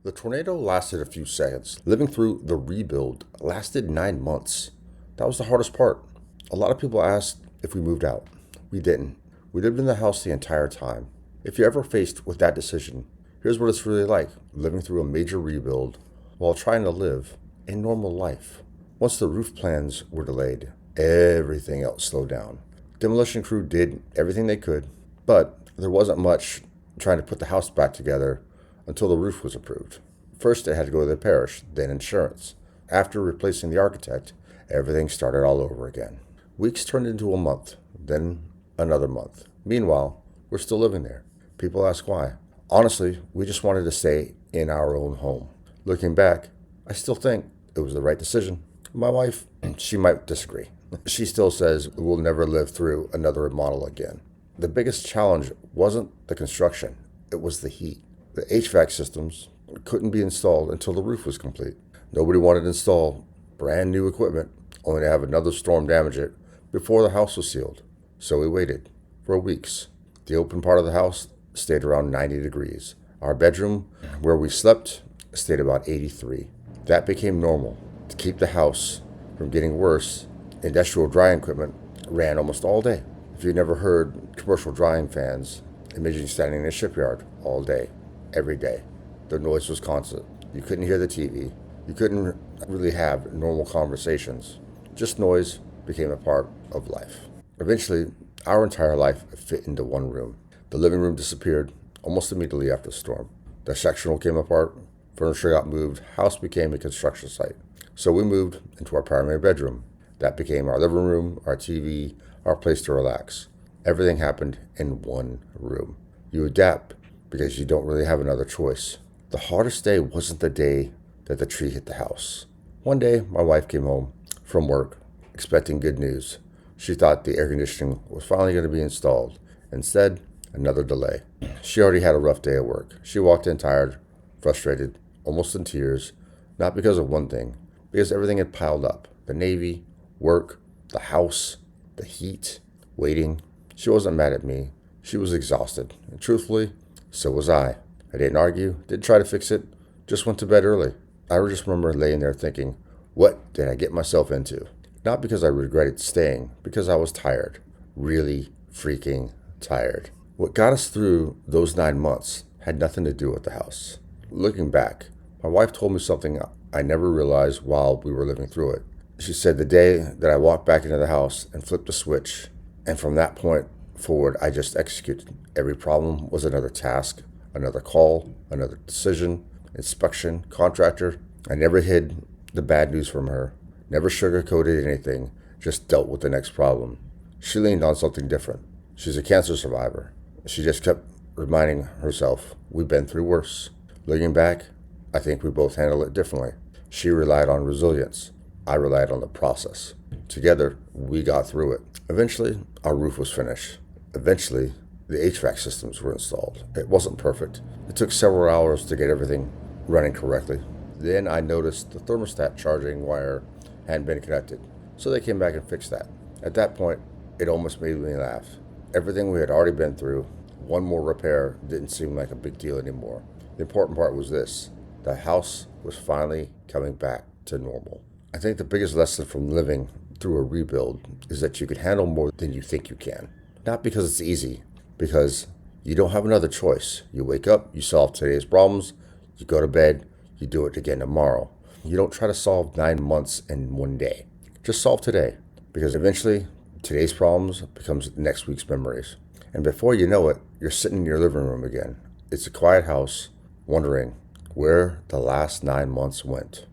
The tornado lasted a few seconds. Living through the rebuild lasted 9 months. That was the hardest part. A lot of people asked if we moved out. We didn't. We lived in the house the entire time. If you're ever faced with that decision, here's what it's really like living through a major rebuild while trying to live a normal life. Once the roof plans were delayed, everything else slowed down. Demolition crew did everything they could, but there wasn't much trying to put the house back together until the roof was approved. First, it had to go to the parish, then insurance. After replacing the architect, everything started all over again. Weeks turned into a month, then another month. Meanwhile, we're still living there. People ask why. Honestly, we just wanted to stay in our own home. Looking back, I still think it was the right decision. My wife, she might disagree. She still says we'll never live through another remodel again. The biggest challenge wasn't the construction, it was the heat. The HVAC systems couldn't be installed until the roof was complete. Nobody wanted to install brand new equipment only to have another storm damage it before the house was sealed. So we waited for weeks. The open part of the house stayed around 90 degrees. Our bedroom, where we slept, stayed about 83. That became normal. To keep the house from getting worse, industrial drying equipment ran almost all day. If you've never heard commercial drying fans, imagine standing in a shipyard all day, every day. The noise was constant. You couldn't hear the TV. You couldn't really have normal conversations. Just noise became a part of life. Eventually, our entire life fit into one room. The living room disappeared almost immediately after the storm. The sectional came apart, furniture got moved, house became a construction site. So we moved into our primary bedroom. That became our living room, our TV, our place to relax. Everything happened in one room. You adapt because you don't really have another choice. The hardest day wasn't the day that the tree hit the house. One day, my wife came home from work expecting good news. She thought the air conditioning was finally going to be installed. Instead, another delay. She already had a rough day at work. She walked in tired, frustrated, almost in tears, not because of one thing, because everything had piled up. The Navy, work, the house, the heat, waiting. She wasn't mad at me. She was exhausted. And truthfully, so was I. I didn't argue, didn't try to fix it, just went to bed early. I just remember laying there thinking, what did I get myself into? Not because I regretted staying, because I was tired. Really freaking tired. What got us through those 9 months had nothing to do with the house. Looking back, my wife told me something I never realized while we were living through it. She said the day that I walked back into the house and flipped the switch, and from that point forward, I just executed. Every problem was another task, another call, another decision, inspection, contractor. I never hid the bad news from her, never sugarcoated anything, just dealt with the next problem. She leaned on something different. She's a cancer survivor. She just kept reminding herself, we've been through worse. Looking back, I think we both handled it differently. She relied on resilience. I relied on the process. Together, we got through it. Eventually, our roof was finished. Eventually, the HVAC systems were installed. It wasn't perfect. It took several hours to get everything running correctly. Then I noticed the thermostat charging wire hadn't been connected, so they came back and fixed that. At that point, it almost made me laugh. Everything we had already been through, one more repair didn't seem like a big deal anymore. The important part was this: the house was finally coming back to normal. I think the biggest lesson from living through a rebuild is that you can handle more than you think you can. Not because it's easy, because you don't have another choice. You wake up, you solve today's problems, you go to bed, you do it again tomorrow. You don't try to solve 9 months in one day. Just solve today, because eventually today's problems becomes next week's memories. And before you know it, you're sitting in your living room again. It's a quiet house, wondering where the last 9 months went.